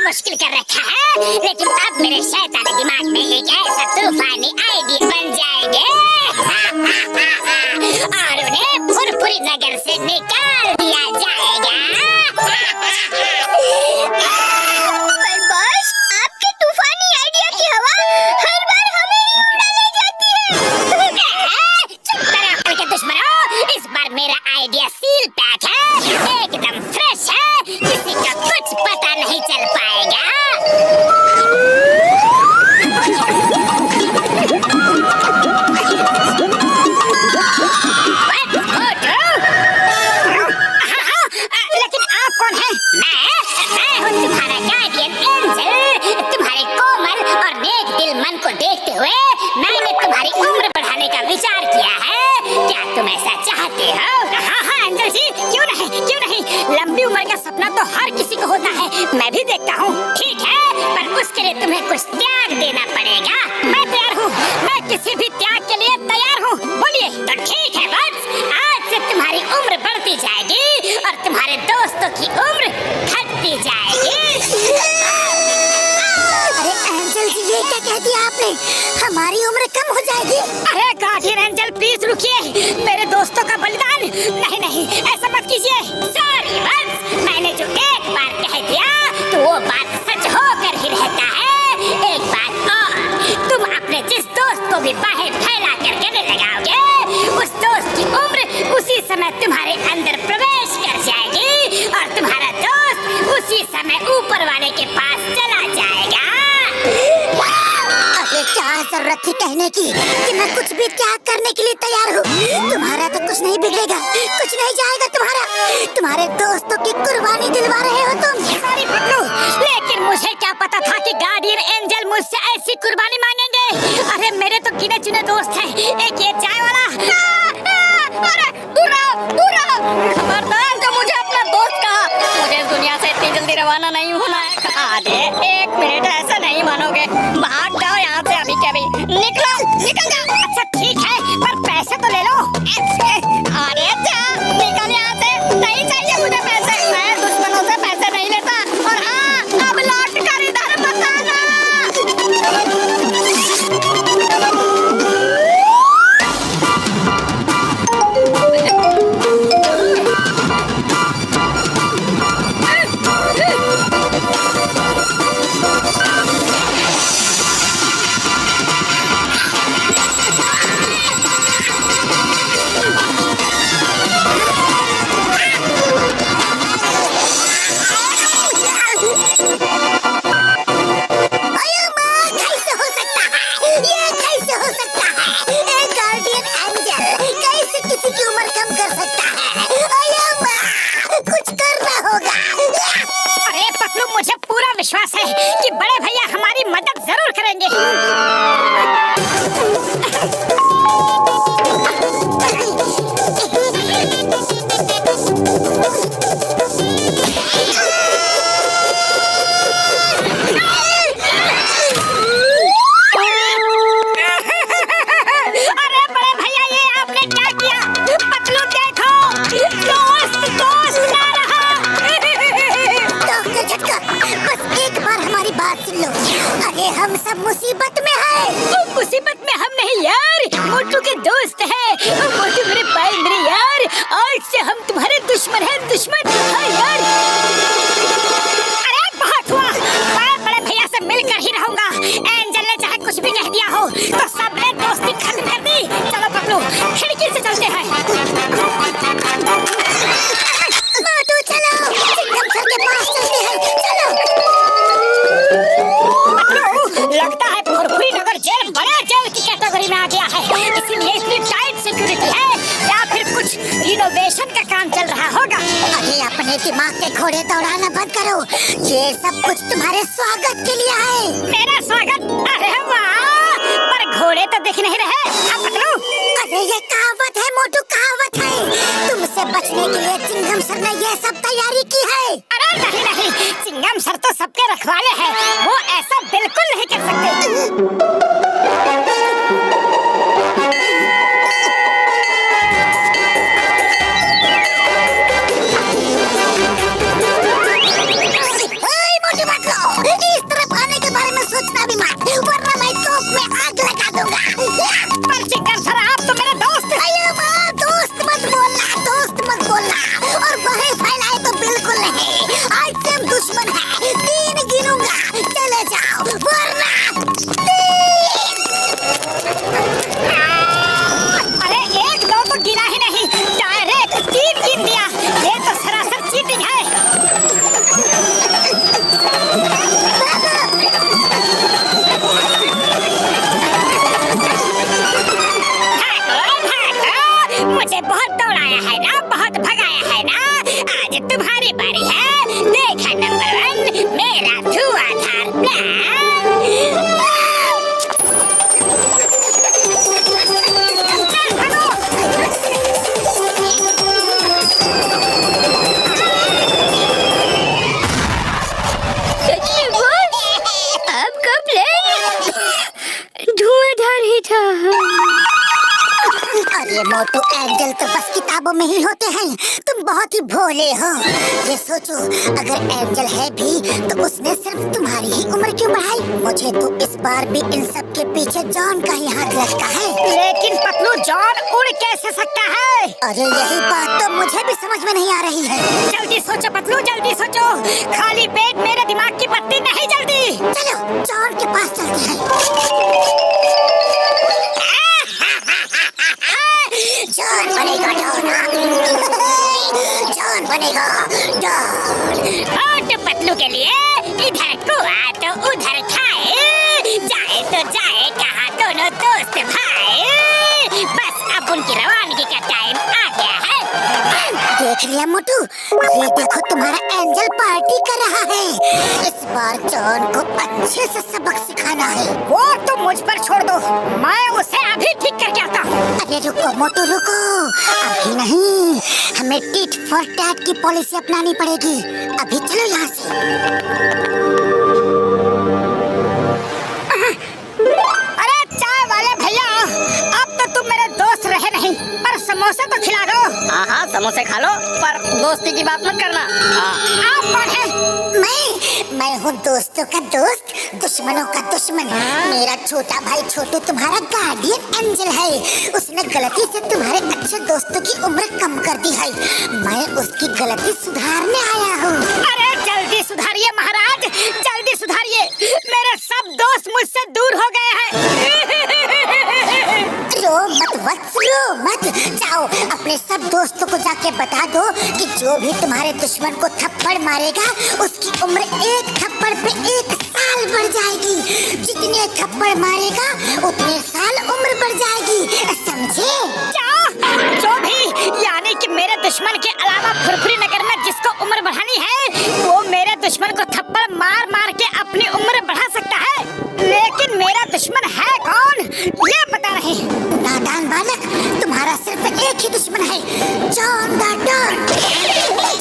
मुश्किल कर रखा है, लेकिन अब मेरे शैतानी दिमाग में एक ऐसा तूफानी आइडिया बन जाएंगे और उन्हें फुरफुरी नगर से निकाल दिया जाएगा। बस आपके तूफानी आइडिया की हवा हर बार हमें ही उड़ा ले जाती है। चुप करो अक्ल के दुश्मनों, इस बार मेरा आइडिया सील पैक है, एकदम फ्रेश है, किसी का कुछ पता नहीं चल पाएगा। लेकिन आप कौन हैं? मैं हूँ तुम्हारा गार्डियन एंजल। तुम्हारे कोमल और नेक दिल मन को देखते हुए मैंने तुम्हारी उम्र बढ़ाने का विचार किया है। क्या तुम ऐसा चाहते हो? हाँ एंजल जी, क्यों नहीं। लंबी उम्र का सपना तो हर किसी को होता है, मैं भी देखता हूँ। ठीक है, पर उसके लिए तुम्हें कुछ त्याग देना पड़ेगा। मैं तैयार हूँ, मैं किसी भी त्याग के लिए तैयार हूँ। बोलिए। तो ठीक है बस, आज से तुम्हारी उम्र बढ़ती जाएगी और तुम्हारे दोस्तों की उम्र घटती जाएगी। अरे एंजल जी, ये क्या कह दिया आपने? हमारी उम्र कम हो जाएगी? अरे गार्डियन एंजल प्लीज रुकिए, मेरे दोस्तों का बलिदान नहीं, ऐसा मत कीजिए। सॉरी बस, मैंने जो एक बार कह दिया तो वो बात सच होकर ही रहता है। एक बात और, तुम अपने जिस दोस्त को भी बाहें फैला कर गले लगाओगे, उस दोस्त की उम्र उसी समय तुम्हारे अंदर प्रवेश कर जाएगी और तुम्हारा दोस्त उसी समय ऊपर वाले के पास चला जाएगा। अरे क्या जरूरत थी कहने की कि मैं कुछ भी त्याग करने के लिए तैयार हूँ। तुम्हारा तो कुछ नहीं बिगड़ेगा, कुछ नहीं जाएगा तुम्हारे दोस्तों की कुर्बानी दिलवा रहे हो तुम। सॉरी पतलू, लेकिन मुझे क्या पता था कि गार्डियन एंजल मुझसे ऐसी कुर्बानी मांगेंगे। अरे मेरे तो गिने चुने दोस्त हैं, एक ये चाय वाला। अरे दूर रहो, खबरदार जो मुझे अपना दोस्त कहा। मुझे इस दुनिया से इतनी जल्दी रवाना नहीं होना है। अरे एक मिनट, ऐसा नहीं मानोगे, भाग जाओ यहाँ से अभी के अभी। निकल जाओ। अच्छा ठीक है, पर पैसे तो ले लो। अरे जा, निकल यहाँ से, नहीं चाहिए मुझे पैसे, मैं दुश्मनों से पैसे नहीं लेता। और हाँ, अब लौट कर इधर मत आना। मुझे पूरा विश्वास है कि बड़े भैया हमारी मदद जरूर करेंगे। अरे बड़े भैया, ये आपने क्या किया? पतलू देखो, दोस्त ला रहा। बस एक बार हमारी बात सुन लो। अरे हम सब मुसीबत में हैं। मुसीबत में हम नहीं यार, मोटू के दोस्त हैं। मोटू मेरे भाई, मेरे यार, आज से हम तुम्हारे दुश्मन हैं, दुश्मन। हाँ यार। अरे बहुत हुआ, मैं बड़े भैया से मिलकर ही रहूंगा। एंजल ने चाहे कुछ भी कह दिया हो, तो सबने दोस्ती खत्म कर दी। चलो पतलू, खिड़की से चलते हैं। मोटू चलो, सिंघम सर के पास चलते हैं, चलो। लगता है फुरफुरी नगर जेल बड़े जेल की कैटेगरी में आ गया है, इसीलिए इतनी टाइट सिक्योरिटी है, या फिर कुछ रिनोवेशन का काम चल रहा होगा। अरे अपने दिमाग के घोड़े दौड़ाना बंद करो, ये सब कुछ तुम्हारे स्वागत के लिए है। मेरा स्वागत? अरे वाह, पर घोड़े तो दिख नहीं रहे। अब पतलू, अरे ये कहावत है मोटू, कहावत है। तुमसे बचने के लिए चिंगम सर ने ये सब तैयारी की है। अरे नहीं, चिंगम सर तो सबके रखवाले हैं, वो ऐसा बिल्कुल नहीं कर सकते। मोटू आज तुम्हारी बारी है। देखा नंबर 1 मेरा धुआंधार प्लान। आपका प्लान धुआंधार ही था। अरे मोटू एंजल तो बस किताबों में ही होते हैं, तुम बहुत ही भोले हो। ये सोचो अगर एंजल है भी तो उसने सिर्फ तुम्हारी ही उम्र क्यों बढ़ाई। मुझे तो इस बार भी इन सब के पीछे जॉन का ही हाथ लगता है। लेकिन पतलू जॉन उड़ कैसे सकता है? अरे यही बात तो मुझे भी समझ में नहीं आ रही है। जल्दी सोचो पतलू, जल्दी सोचो। खाली पेट मेरे दिमाग की बत्ती नहीं जल्दी। चलो जॉन के पास चलते हैं। जॉन बनेगा डॉन। जॉन बनेगा डॉन। और तो पतलू के लिए इधर कुआं तो उधर खाए, जाए तो जाए कहाँ दोनों दोस्त भाई। बस अब उनकी रवानगी का टाइम आ गया है। देख लिया मोटू, ये देखो तुम्हारा एंजल पार्टी कर रहा है। इस बार जॉन को अच्छे से सबक सिखाना है। वो तो मुझ पर छोड़ दो, मैं उसे अभी ठीक करके आता हूँ। अरे रुको मोटू रुको, अभी नहीं, हमें टिट फॉर टैट की पॉलिसी अपनानी पड़ेगी। अभी चलो यहाँ से। अरे चाय वाले भैया, अब तो तुम मेरे दोस्त रहे नहीं, पर समोसे तो खिला दो। हाँ समोसे खा लो, पर दोस्ती की बात मत करना। आप कौन है? मैं हूँ दोस्तों का दोस्त, दुश्मनों का दुश्मन। मेरा छोटा भाई छोटू तुम्हारा गार्डियन एंजल है। उसने गलती से तुम्हारे अच्छे दोस्तों की उम्र कम कर दी है। मैं उसकी गलती सुधारने आया हूँ। अरे जल्दी सुधारिए महाराज, जल्दी सुधारिए। मेरे सब दोस्त मुझसे दूर हो गए हैं। रो मत वत्स, रो मत। जाओ अपने सब दोस्तों को जाके बता दो कि जो भी तुम्हारे दुश्मन को थप्पड़ मारेगा उसकी उम्र एक थप्पड़ पे 1 साल बढ़ जाएगी। जितने थप्पड़ मारेगा उतने साल उम्र बढ़ जाएगी, समझे? क्या? जो भी, यानी कि मेरे दुश्मन के अलावा फुरफुरी नगर में जिसको उम्र बढ़ानी है वो मेरे दुश्मन को थप्पड़ मार मार के अपनी उम्र बढ़ा सकता है। लेकिन मेरा दुश्मन है कौन ये पता नहीं। नादान बालक, तुम्हारा सिर्फ एक ही दुश्मन है, जॉन द डॉन।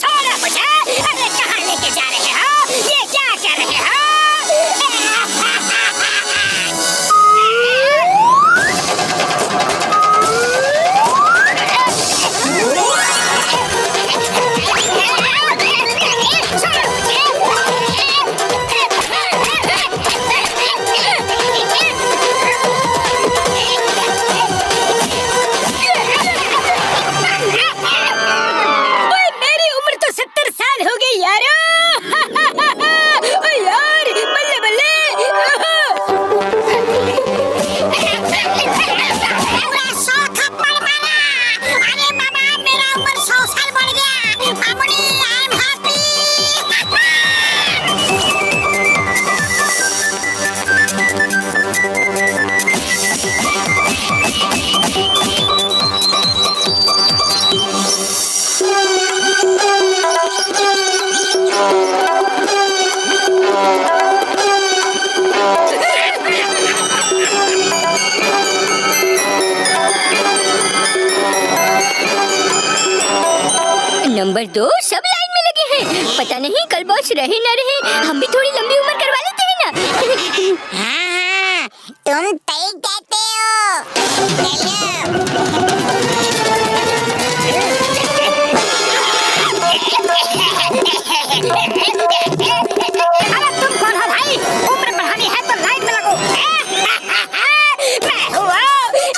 छोड़ो मुझे। अरे कहाँ लेके जा रहे हो? ये क्या कर रहे हो? मेरी उम्र तो 70 साल हो गई यार। यार बल्ले बल्ले। पूरा 100 थप्पड़ मारा। अरे मामा, मेरा उम्र 100 साल बढ़ गया। मामूली, आई एम हैप्पी। नंबर 2 सब लाइन में लगे हैं। पता नहीं कल बॉस रहे न रहे, हम भी थोड़ी लंबी उम्र करवा लेते हैं ना। हाँ, तुम तय कहते हो। अरे तुम कौन हो भाई? उम्र बढ़ानी है तो लाइन में लगो। मैं हुआ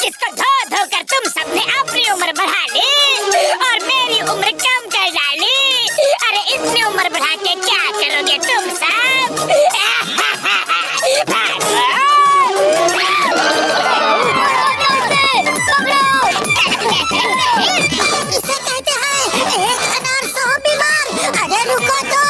जिसको धो धो कर तुम सबने अपनी उम्र बढ़ा ली और मेरी उम्र कम कर डाली। अरे इतनी उम्र बढ़ा के क्या करोगे तुम सब? इसे कहते हैं एक अनार 100 बीमार। अरे रुको तो,